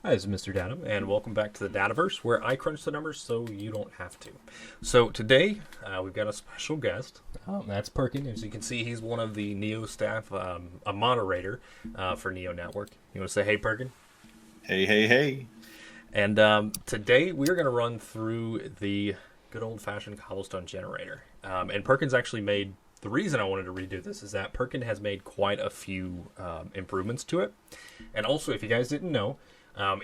Hi, this is Mr. Data, and welcome back to the DataVerse, where I crunch the numbers so you don't have to. So today, we've got a special guest. That's Perkin. As you can see, he's one of the Neo staff, a moderator for Neo Network. You want to say hey, Perkin? Hey, hey, hey. And today, we're going to run through the good old-fashioned Cobblestone generator. And Perkin's actually made... The reason I wanted to redo this is that Perkin has made quite a few improvements to it. And also, if you guys didn't know...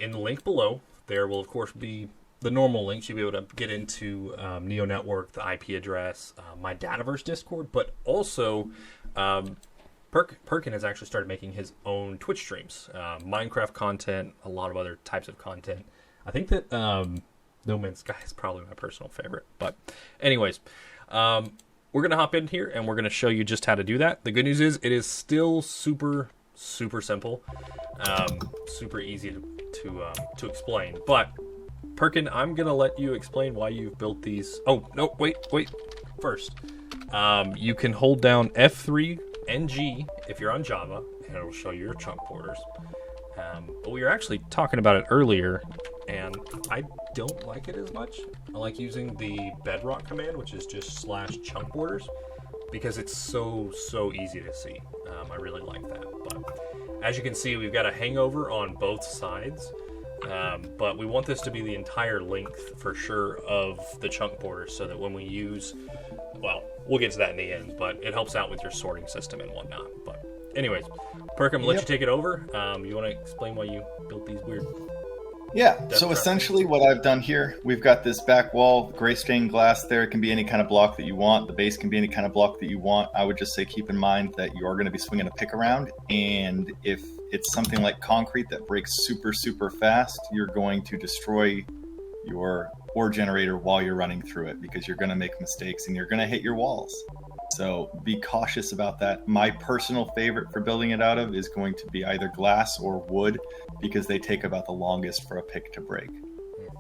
in the link below, there will, of course, be the normal links. You'll be able to get into Neo Network, the IP address, my DataVerse Discord, but also Perkin has actually started making his own Twitch streams, Minecraft content, a lot of other types of content. I think that No Man's Sky is probably my personal favorite. But anyways, we're going to hop in here, and we're going to show you just how to do that. The good news is it is still super simple, super easy to explain. But Perkin, I'm gonna let you explain why you've built these. Oh no, wait. First, you can hold down F3 and G if you're on Java, and it'll show you your chunk borders. But we were actually talking about it earlier, and I don't like it as much. I like using the Bedrock command, which is just /chunk borders, because it's so easy to see. I really like that. But as you can see, we've got a hangover on both sides, but we want this to be the entire length for sure of the chunk border, so that when we use, well, we'll get to that in the end, but it helps out with your sorting system and whatnot. But anyways, Perk, I'm gonna let you take it over. You want to explain why you built these weird... Yeah, so essentially what I've done here, we've got this back wall, gray stained glass there. It can be any kind of block that you want. The base can be any kind of block that you want. I would just say keep in mind that you are going to be swinging a pick around, and if it's something like concrete that breaks super fast, you're going to destroy your ore generator while you're running through it, because you're going to make mistakes and you're going to hit your walls. So be cautious about that. My personal favorite for building it out of is going to be either glass or wood, because they take about the longest for a pick to break.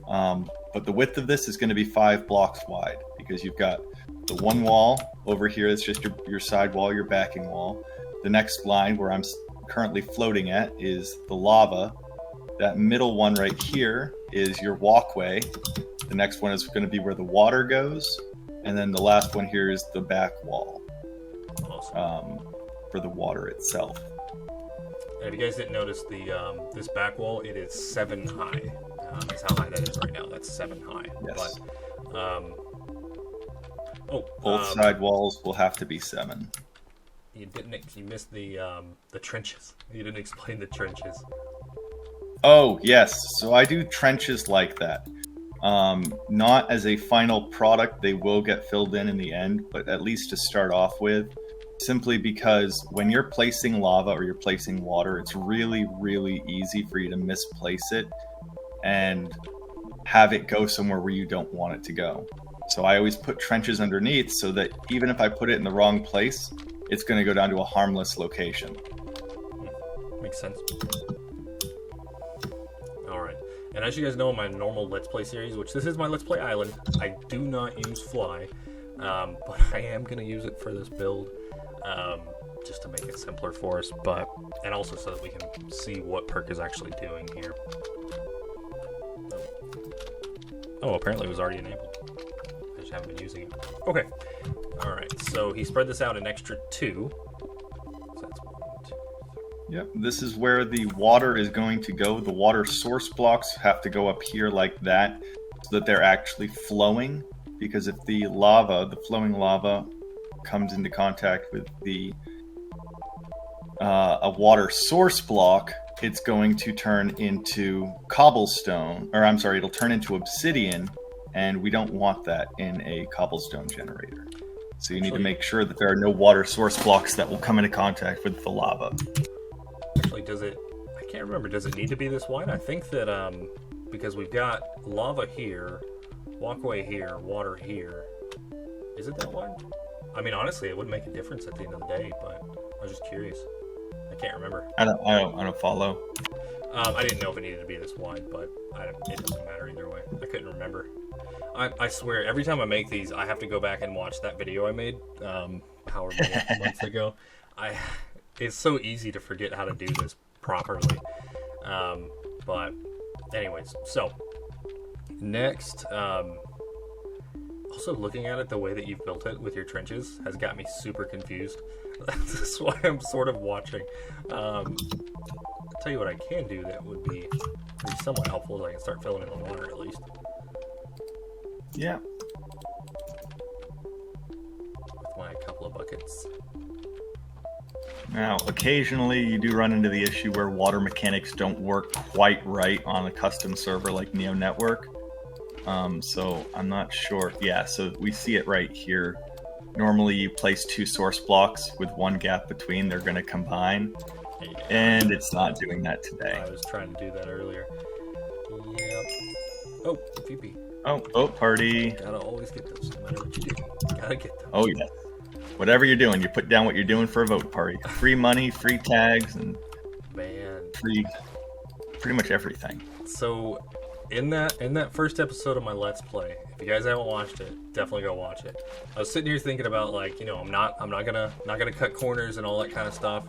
But the width of this is going to be 5 blocks wide, because you've got the one wall over here that's just your side wall, your backing wall. The next line where I'm currently floating at is the lava. That middle one right here is your walkway. The next one is going to be where the water goes. And then the last one here is the back wall. Awesome. For the water itself. And if you guys didn't notice, the this back wall, it is 7 high. That's how high that is right now. That's 7 high. Yes. But both side walls will have to be 7. You missed the trenches. You didn't explain the trenches. Oh yes, so I do trenches like that. Not as a final product, they will get filled in the end, but at least to start off with, simply because when you're placing lava or you're placing water, it's really easy for you to misplace it and have it go somewhere where you don't want it to go. So I always put trenches underneath so that even if I put it in the wrong place, it's going to go down to a harmless location. Makes sense. And as you guys know, in my normal Let's Play series, which this is my Let's Play Island, I do not use Fly, but I am going to use it for this build, just to make it simpler for us, and also so that we can see what Perk is actually doing here. Oh, apparently it was already enabled. I just haven't been using it. Okay. Alright, so he spread this out an extra 2. Yep, this is where the water is going to go. The water source blocks have to go up here like that, so that they're actually flowing. Because if the flowing lava, comes into contact with a water source block, it's going to turn into cobblestone, it'll turn into obsidian, and we don't want that in a cobblestone generator. So you need to make sure that there are no water source blocks that will come into contact with the lava. Actually, I can't remember, does it need to be this wide? I think that, because we've got lava here, walkway here, water here. Is it that wide? I mean, honestly, it wouldn't make a difference at the end of the day, but I was just curious. I can't remember. I don't follow. I didn't know if it needed to be this wide, but it doesn't matter either way. I couldn't remember. I swear, every time I make these, I have to go back and watch that video I made, however many months ago. It's so easy to forget how to do this properly. But Anyways, so next, also looking at it, the way that you've built it with your trenches has got me super confused. That's why I'm sort of watching. I'll tell you what I can do that would be somewhat helpful. I can start filling in the water at least. Yeah. With my couple of buckets. Now, occasionally you do run into the issue where water mechanics don't work quite right on a custom server like Neo Network. So I'm not sure. Yeah, so we see it right here. Normally you place 2 source blocks with 1 gap between. They're going to combine. Yeah. And it's not doing that today. I was trying to do that earlier. Yep. Oh, VP. Oh, party. Gotta always get those, no matter what you do. Gotta get them. Oh, yeah. Whatever you're doing, you put down what you're doing for a vote party. Free money, free tags, and free pretty much everything. So in that first episode of my Let's Play, if you guys haven't watched it, definitely go watch it. I was sitting here thinking about, like, you know, I'm not gonna cut corners and all that kind of stuff.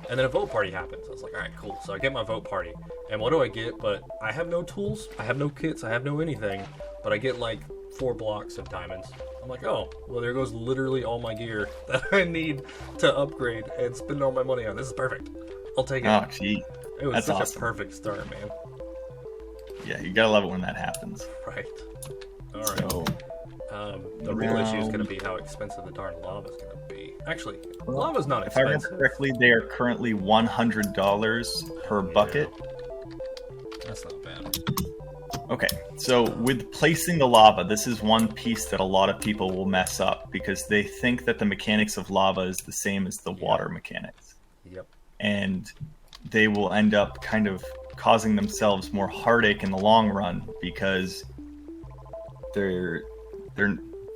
And then a vote party happens. I was like, all right, cool. So I get my vote party, and what do I get? But I have no tools, I have no kits, I have no anything. But I get like 4 blocks of diamonds. I'm like, oh, well, there goes literally all my gear that I need to upgrade and spend all my money on. This is perfect. I'll take it. Oh, gee. It was That's such awesome. a perfect start, man. Yeah, you gotta love it when that happens. Right. All right. So, the real issue is going to be how expensive the darn lava is going to be. Actually, lava's not if I expensive. remember correctly, they are currently $100 per bucket. That's not bad. Okay, so with placing the lava, this is one piece that a lot of people will mess up because they think that the mechanics of lava is the same as the water mechanics. Yep. And they will end up kind of causing themselves more heartache in the long run because they're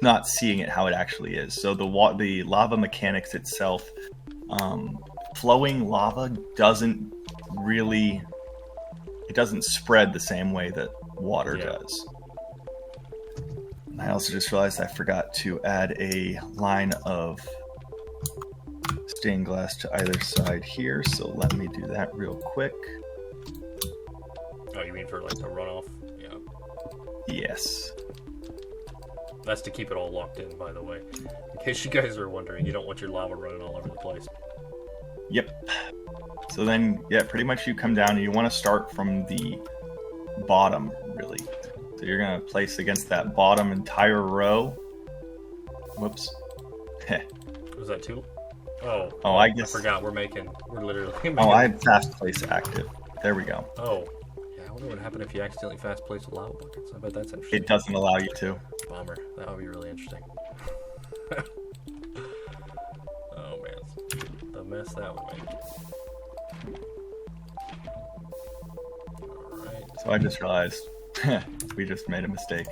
not seeing it how it actually is. So the lava mechanics itself, flowing lava doesn't spread the same way that water does. And I also just realized I forgot to add a line of stained glass to either side here, so let me do that real quick. Oh, you mean for like the runoff? Yeah. Yes. That's to keep it all locked in, by the way. In case you guys are wondering, you don't want your lava running all over the place. Yep. So then, yeah, pretty much you come down and you want to start from the bottom, really. So you're going to place against that bottom entire row. Whoops. Was that too? Oh, I guess. I forgot. We're literally making... Oh, I had fast place active. There we go. Oh. Yeah, I wonder what happened if you accidentally fast place with lava buckets. I bet that's interesting. It doesn't allow you to. Bummer. That would be really interesting. Oh, man. The mess that would make. Alright. So I just realized we just made a mistake.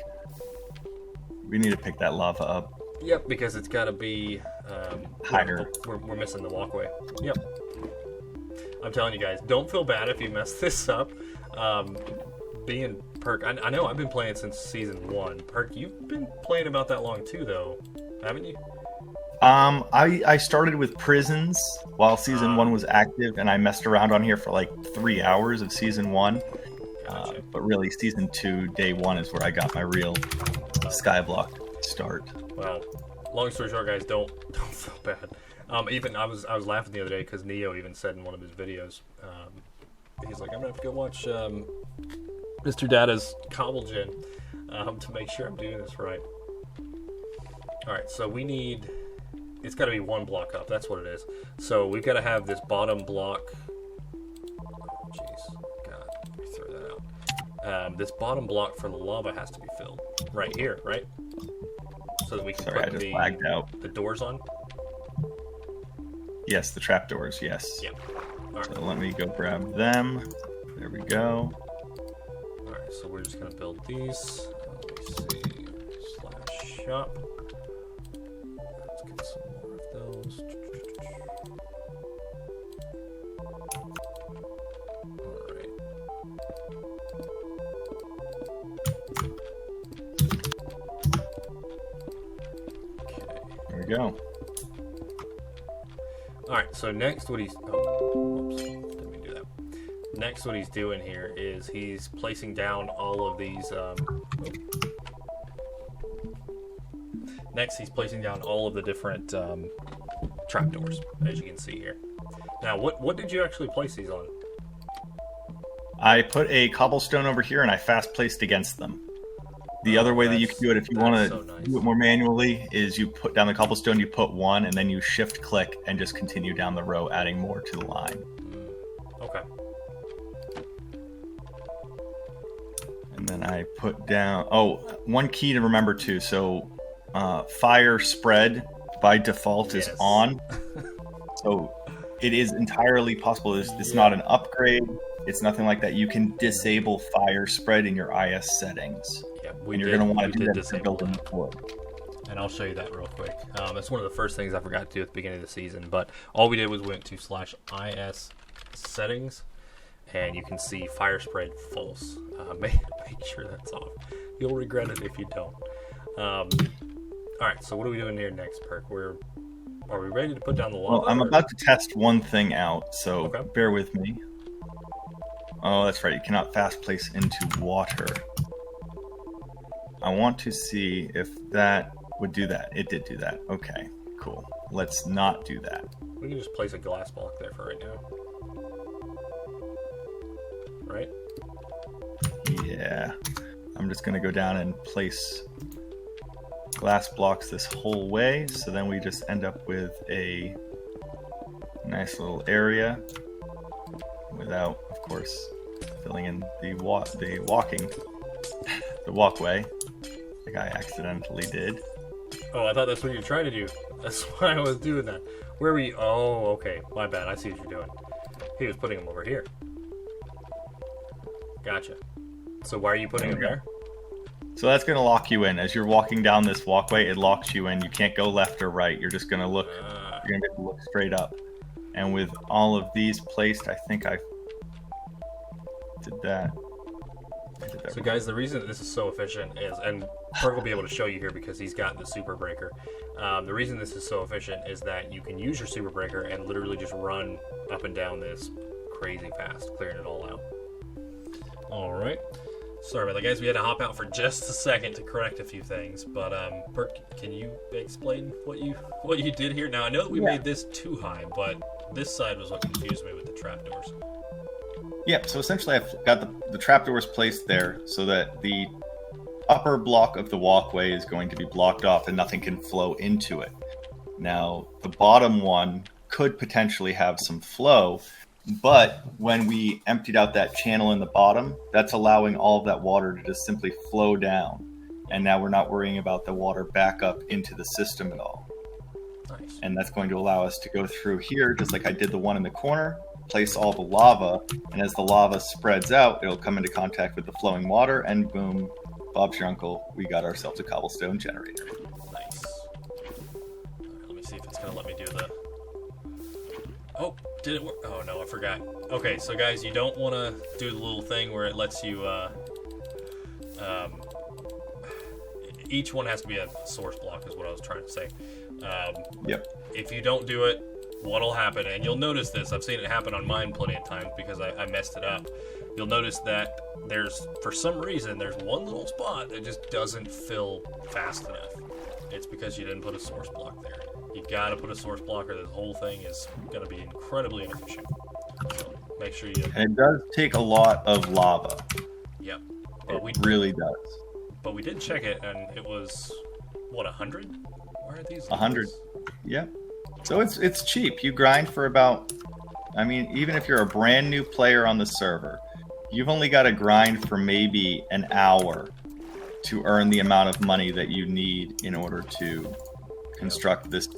We need to pick that lava up. Yep, because it's got to be higher. We're missing the walkway. Yep. I'm telling you guys, don't feel bad if you mess this up. Being Perk, I know I've been playing since season 1. Perk, you've been playing about that long too, though, haven't you? I started with prisons while season 1 was active, and I messed around on here for like 3 hours of season 1. Gotcha. But really, season 2, day 1 is where I got my real Skyblock start. Well, long story short, guys, don't feel bad. Even I was laughing the other day because Neo even said in one of his videos, he's like, I'm gonna have to go watch Mr. Data's Cobblestone to make sure I'm doing this right. All right, so we need. It's got to be 1 block up. That's what it is. So we've got to have this bottom block. Oh, jeez, God, let me throw that out. This bottom block for the lava has to be filled right here, right? So that we can put the doors on. Yes, the trapdoors. Yes. Yeah. All right. So let me go grab them. There we go. All right. So we're just gonna build these. Let me see. /shop. Let's get some more of those. All right. Okay. There we go. All right, so next, whoops, didn't mean to do that. next what he's doing here is he's placing down all of these. Next, he's placing down all of the different trapdoors, as you can see here. Now, what did you actually place these on? I put a cobblestone over here, and I fast placed against them. The other way that you can do it, if you want to do it more manually, is you put down the cobblestone, you put one, and then you shift click and just continue down the row, adding more to the line. Okay. And then I put down... Oh, one key to remember too. So fire spread by default is on. So it is entirely possible. It's not an upgrade. It's nothing like that. You can disable fire spread in your IS settings. Yeah, you're going to want to do that to build in floor. And I'll show you that real quick. That's one of the first things I forgot to do at the beginning of the season. But all we did was went to /IS settings, and you can see fire spread false. Make sure that's off. You'll regret it if you don't. All right, so what are we doing here next, Perk? Are we ready to put down the lava? Well, I'm about to test one thing out, so bear with me. Oh, that's right. You cannot fast place into water. I want to see if that would do that. It did do that. Okay, cool. Let's not do that. We can just place a glass block there for right now. Right? Yeah. I'm just going to go down and place glass blocks this whole way, so then we just end up with a nice little area without, of course, filling in the walkway like I accidentally did. Oh, I thought that's what you were trying to do. That's why I was doing that. Where were you? Oh, okay. My bad. I see what you're doing. He was putting them over here. Gotcha. So why are you putting them there? So that's going to lock you in. As you're walking down this walkway, it locks you in. You can't go left or right. You're just going to look. You're going to look straight up. And with all of these placed, I think I did that. So guys, the reason that this is so efficient is, and Perk will be able to show you here because he's got the super breaker. The reason this is so efficient is that you can use your super breaker and literally just run up and down this crazy fast, clearing it all out. All right. Sorry about that, guys. We had to hop out for just a second to correct a few things. But Perk, can you explain what you did here? Now I know that we made this too high, but this side was what confused me with the trapdoors. Yep. So essentially, I've got the trapdoors placed there so that the upper block of the walkway is going to be blocked off and nothing can flow into it. Now the bottom one could potentially have some flow. But when we emptied out that channel in the bottom, that's allowing all of that water to just simply flow down. And now we're not worrying about the water back up into the system at all. Nice. And that's going to allow us to go through here, just like I did the one in the corner, place all the lava, and as the lava spreads out, it'll come into contact with the flowing water, and boom, Bob's your uncle, we got ourselves a cobblestone generator. Nice. Right, let me see if it's going to let me do the... Oh, did it work? Oh, no, I forgot. Okay, so guys, you don't want to do the little thing where it lets you, each one has to be a source block is what I was trying to say. Yep. If you don't do it, what'll happen, and you'll notice this, I've seen it happen on mine plenty of times because I messed it up. You'll notice that for some reason, there's one little spot that just doesn't fill fast enough. It's because you didn't put a source block there. You gotta put a source block or this whole thing is gonna be incredibly inefficient. So make sure you... And it does take a lot of lava. Yep. But it really does. But we did check it, and it was, what, 100? Where are these? 100. Yep. So it's cheap. You grind for about... I mean, even if you're a brand new player on the server, you've only got to grind for maybe an hour to earn the amount of money that you need in order to construct this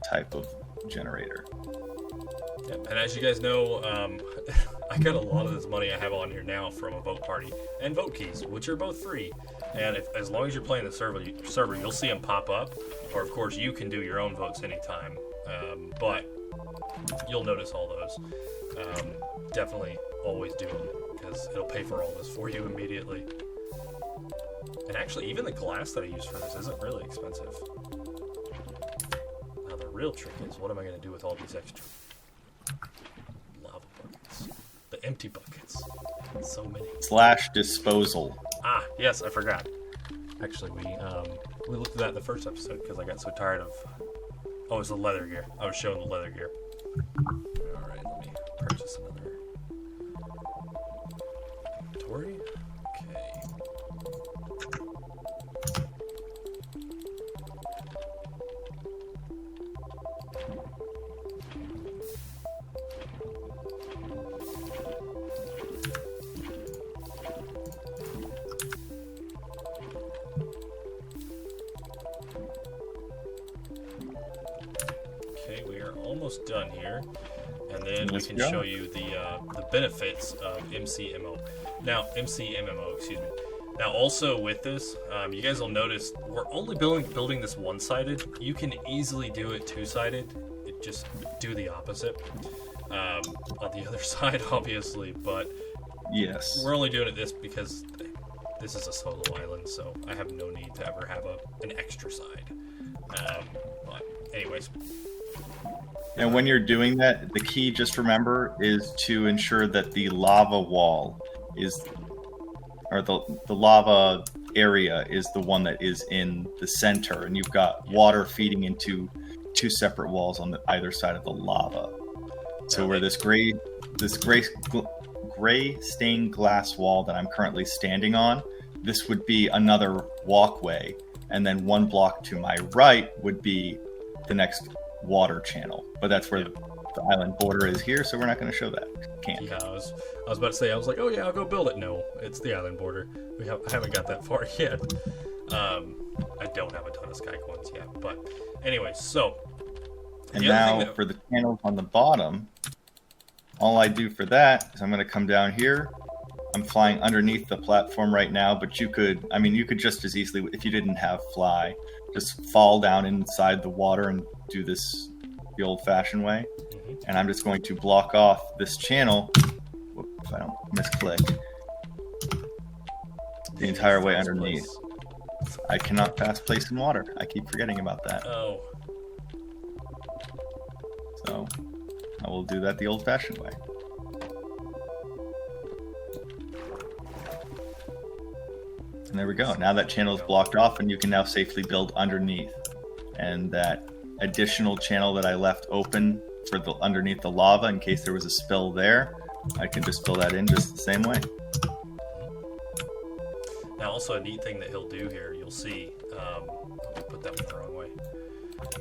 type of generator. Yep. And as you guys know, I got a lot of this money I have on here now from a vote party and vote keys, which are both free. And as long as you're playing the server, you'll see them pop up. Or of course, you can do your own votes anytime. But you'll notice all those. Definitely always do them because it'll pay for all this for you immediately. And actually, even the glass that I use for this isn't really expensive. Now, the real trick is, what am I going to do with all these extra lava buckets? The empty buckets. So many. / disposal. Ah, yes, I forgot. Actually, we looked at that in the first episode because I got so tired of... Oh, it's the leather gear. I was showing the leather gear. Alright, let me purchase another inventory. Okay. Okay, we are almost done here, and then we can show you the benefits of MCMMO. Now, MCMMO, excuse me. Now, also with this, you guys will notice we're only building this one-sided. You can easily do it two-sided. Just do the opposite on the other side, obviously. But yes, we're only doing it this because this is a solo island, so I have no need to ever have an extra side. But anyways. And when you're doing that, the key, just remember, is to ensure that the lava wall is, or the lava area is the one that is in the center, and you've got water feeding into 2 separate walls on either side of the lava. So where this gray stained glass wall that I'm currently standing on, this would be another walkway, and then 1 block to my right would be the next water channel. But that's where the island border is here, so we're not going to show that. Can't. Yeah, I was about to say, I was like, oh yeah, I'll go build it. No, it's the island border. I haven't got that far yet. I don't have a ton of sky coins yet, but anyway, so. And now for the channels on the bottom, all I do for that is I'm going to come down here. I'm flying underneath the platform right now, but you could just as easily, if you didn't have fly, just fall down inside the water and do this the old-fashioned way. Mm-hmm. And I'm just going to block off this channel, if I don't misclick, the entire way underneath. I cannot pass place in water. I keep forgetting about that. Oh. So I will do that the old-fashioned way. And there we go. Now that channel is blocked off, and you can now safely build underneath. And that additional channel that I left open for the underneath the lava, in case there was a spill there, I can just fill that in just the same way. Now, also a neat thing that he'll do here, you'll see. Let me put that one the wrong way.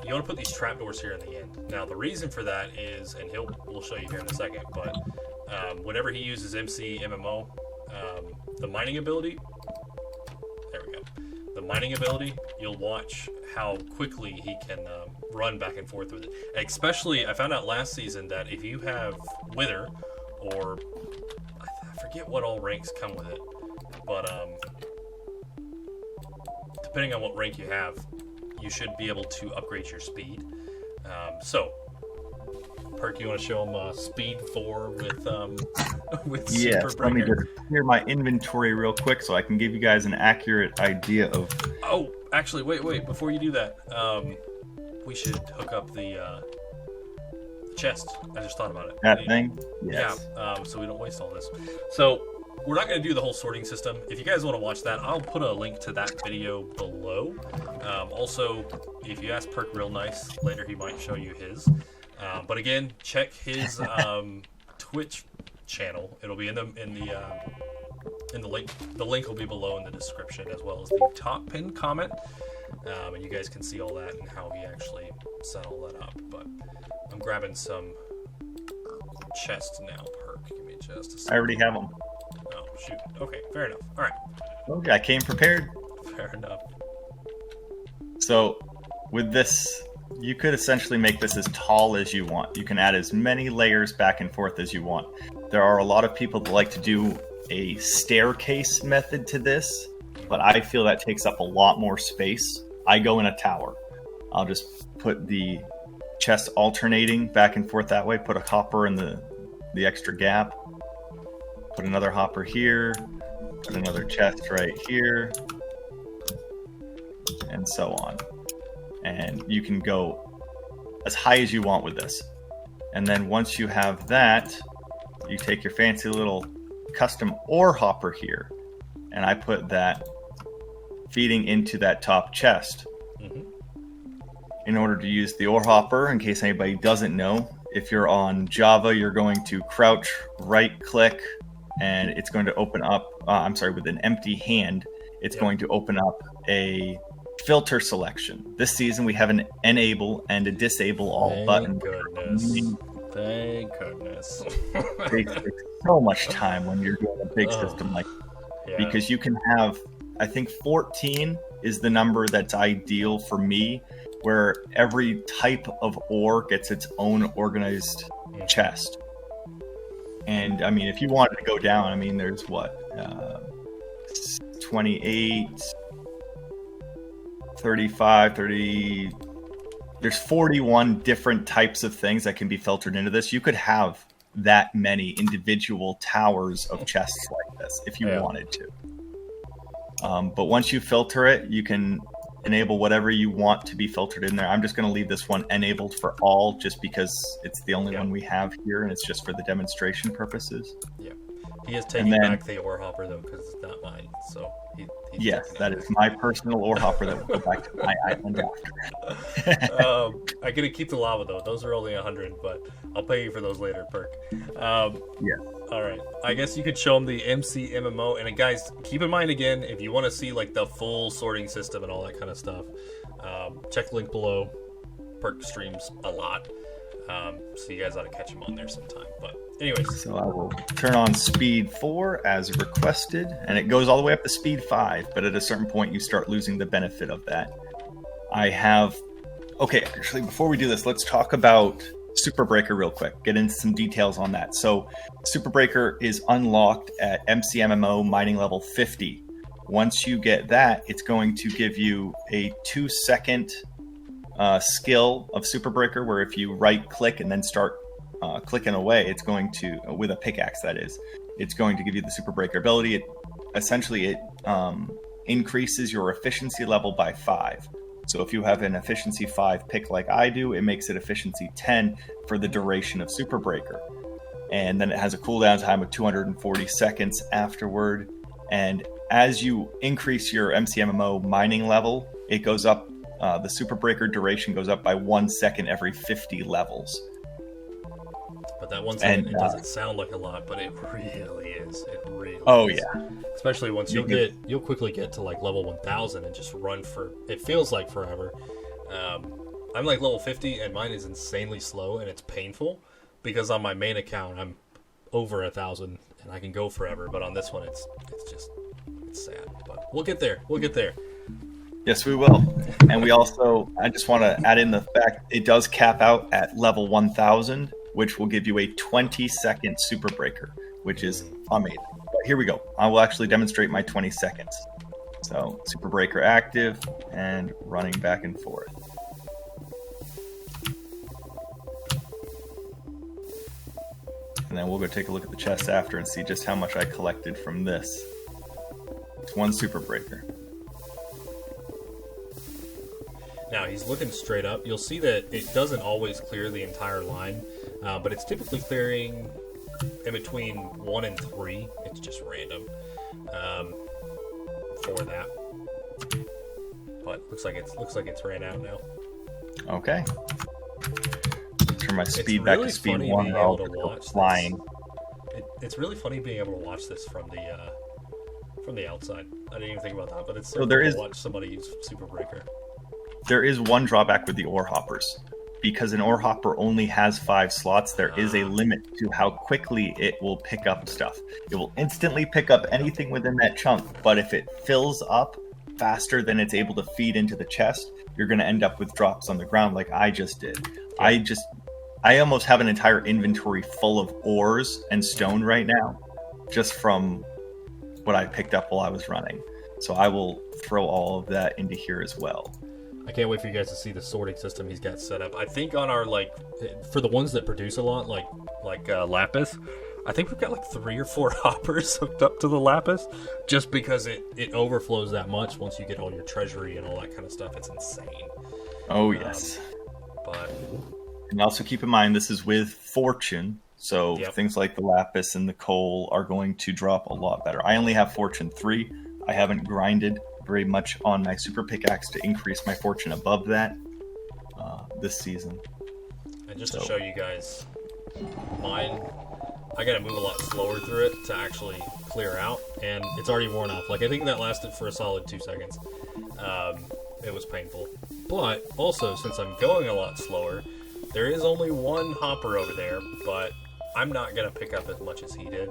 You want to put these trapdoors here in the end. Now, the reason for that is, and we'll show you here in a second, but whenever he uses MCMMO, the mining ability. There we go. The mining ability, you'll watch how quickly he can run back and forth with it. Especially, I found out last season that if you have Wither, or I forget what all ranks come with it, but depending on what rank you have, you should be able to upgrade your speed. So, Perk, you want to show them speed 4 with yes, let me just clear my inventory real quick so I can give you guys an accurate idea of... Oh, actually, wait, before you do that, we should hook up the chest. I just thought about it. That thing? Yes. Yeah, so we don't waste all this. So, we're not going to do the whole sorting system. If you guys want to watch that, I'll put a link to that video below. Also, if you ask Perk real nice, later he might show you his. But again, check his Twitch channel. It'll be in the link. The link will be below in the description, as well as the top pinned comment. And you guys can see all that and how he actually set all that up. But I'm grabbing some chests now. Perk, give me a chest. I already have them. Oh shoot. Okay, fair enough. All right. Okay, I came prepared. Fair enough. So, with this, you could essentially make this as tall as you want. You can add as many layers back and forth as you want. There are a lot of people that like to do a staircase method to this, but I feel that takes up a lot more space. I go in a tower. I'll just put the chest alternating back and forth that way, put a hopper in the extra gap, put another hopper here, put another chest right here, and so on. And you can go as high as you want with this. And then once you have that, you take your fancy little custom ore hopper here, and I put that feeding into that top chest. In order to use the ore hopper, in case anybody doesn't know, if you're on Java, you're going to crouch, right click, and it's going to open up, with an empty hand, it's going to open up a filter selection. This season we have an enable and a disable all button. Thank goodness. It takes so much time when you're doing a big system like that, because you can have, I think 14 is the number that's ideal for me, where every type of ore gets its own organized chest. And I mean, if you wanted to go down, I mean, there's 28, 35, 30, there's 41 different types of things that can be filtered into this. You could have that many individual towers of chests like this if you wanted to. But once you filter it, you can enable whatever you want to be filtered in there. I'm just going to leave this one enabled for all, just because it's the only one we have here, and it's just for the demonstration purposes. Yeah, he is taking back the ore hopper though, because it's not mine. So yes, that is my personal ore hopper that will go back to my island after. I get to keep the lava though. Those are only 100, but I'll pay you for those later, Perk. All right. I guess you could show them the MCMMO. And guys, keep in mind again, if you want to see like the full sorting system and all that kind of stuff, check the link below. Perk streams a lot, so you guys ought to catch him on there sometime. But anyways, so I will turn on speed 4 as requested, and it goes all the way up to speed 5. But at a certain point, you start losing the benefit of that. Actually, before we do this, let's talk about Super Breaker real quick. Get into some details on that. So Super Breaker is unlocked at MCMMO mining level 50. Once you get that, it's going to give you a 2-second skill of Super Breaker, where if you right click and then start clicking away, it's going to, with a pickaxe that is, it's going to give you the Super Breaker ability. It essentially increases your efficiency level by 5. So if you have an efficiency 5 pick like I do, it makes it efficiency 10 for the duration of Super Breaker. And then it has a cooldown time of 240 seconds afterward. And as you increase your MCMMO mining level, it goes up, the Super Breaker duration goes up by 1 second every 50 levels. But that 1 second, it doesn't sound like a lot, but it really is. It really is. Yeah. Especially once you'll quickly get to like level 1000 and just run for, it feels like forever. I'm like level 50 and mine is insanely slow and it's painful because on my main account I'm over 1000 and I can go forever, but on this one it's sad. But we'll get there. Yes, we will. And I just want to add in the fact it does cap out at level 1000, which will give you a 20-second Super Breaker, which is amazing. But here we go. I will actually demonstrate my 20 seconds. So Super Breaker active and running back and forth. And then we'll go take a look at the chest after and see just how much I collected from this. It's 1 Super Breaker. Now he's looking straight up. You'll see that it doesn't always clear the entire line, but it's typically clearing in between 1 and 3. It's just random for that. But looks like it's ran out now. Okay. Turn my speed back to speed 1. I'll go flying. It's really funny being able to watch this from the outside. I didn't even think about that, but it's so there is, watch somebody use Super Breaker. There is one drawback with the ore hoppers. Because an ore hopper only has 5 slots, there is a limit to how quickly it will pick up stuff. It will instantly pick up anything within that chunk, but if it fills up faster than it's able to feed into the chest, you're going to end up with drops on the ground like I just did. I almost have an entire inventory full of ores and stone right now, just from what I picked up while I was running. So I will throw all of that into here as well. I can't wait for you guys to see the sorting system he's got set up. I think on our, for the ones that produce a lot, like Lapis, I think we've got like 3 or 4 hoppers hooked up to the Lapis, just because it overflows that much once you get all your treasury and all that kind of stuff. It's insane. Oh, yes. And also keep in mind, this is with Fortune, So things like the lapis and the coal are going to drop a lot better. I only have Fortune 3. I haven't grinded very much on my super pickaxe to increase my fortune above that this season. And just to show you guys, mine, I gotta move a lot slower through it to actually clear out, and it's already worn off. Like, I think that lasted for a solid 2 seconds. It was painful. But also, since I'm going a lot slower, there is only one hopper over there, but I'm not gonna pick up as much as he did.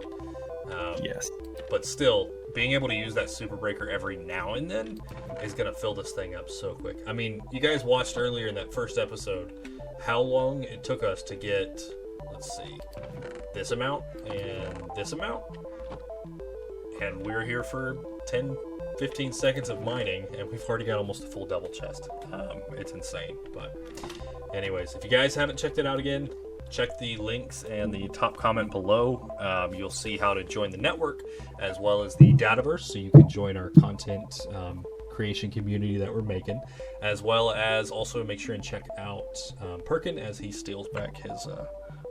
Yes. But still, being able to use that super breaker every now and then is going to fill this thing up so quick. I mean, you guys watched earlier in that first episode how long it took us to get, let's see, this amount and this amount. And we're here for 10, 15 seconds of mining, and we've already got almost a full double chest. It's insane. But anyways, if you guys haven't checked it out again, check the links and the top comment below. You'll see how to join the network as well as the DataVerse, so you can join our content creation community that we're making, as well as also make sure and check out Perkin as he steals back his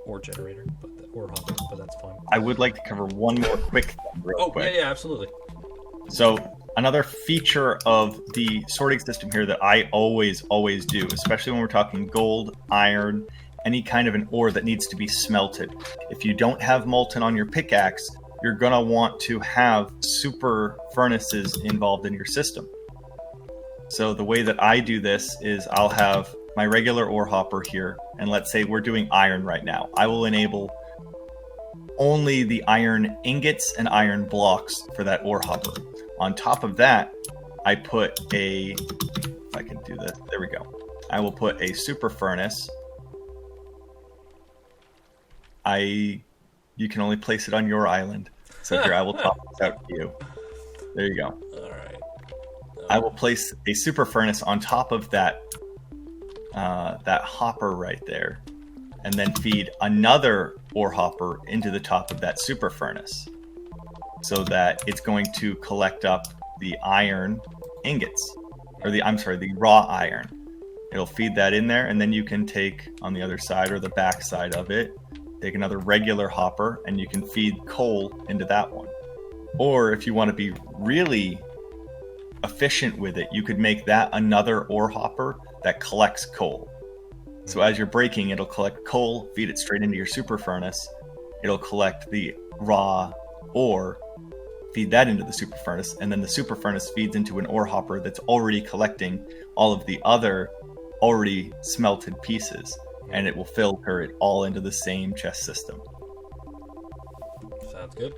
ore generator, ore hopper, but that's fine. I would like to cover one more quick thing real quick. Yeah, absolutely. So another feature of the sorting system here that I always do, especially when we're talking gold, iron, any kind of an ore that needs to be smelted. If you don't have molten on your pickaxe, you're going to want to have super furnaces involved in your system. So the way that I do this is I'll have my regular ore hopper here, and let's say we're doing iron right now. I will enable only the iron ingots and iron blocks for that ore hopper. On top of that, I put if I can do this, there we go. I will put a super furnace. You can only place it on your island. So here, I will top this out to you. There you go. All right. I will place a super furnace on top of that hopper right there, and then feed another ore hopper into the top of that super furnace, so that it's going to collect up the iron ingots, or the raw iron. It'll feed that in there, and then you can take on the other side or the back side of it, take another regular hopper, and you can feed coal into that one. Or if you want to be really efficient with it, you could make that another ore hopper that collects coal. So as you're breaking, it'll collect coal, feed it straight into your super furnace. It'll collect the raw ore, feed that into the super furnace, and then the super furnace feeds into an ore hopper that's already collecting all of the other already smelted pieces. And it will filter it all into the same chest system. Sounds good.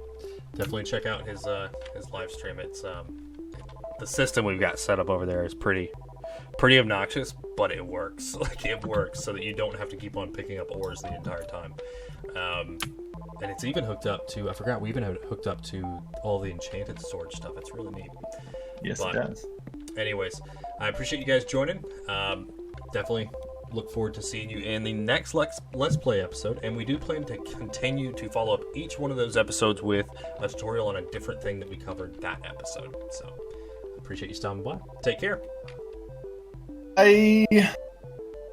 Definitely check out his live stream. It's the system we've got set up over there is pretty obnoxious, but it works. Like, it works so that you don't have to keep on picking up ores the entire time. And it's even hooked up to, I forgot, we even have it hooked up to all the enchanted sword stuff. It's really neat. Yes, it does. Anyways, I appreciate you guys joining. Definitely look forward to seeing you in the next Let's Play episode, and we do plan to continue to follow up each one of those episodes with a tutorial on a different thing that we covered that episode. So, appreciate you stopping by. Take care. Bye.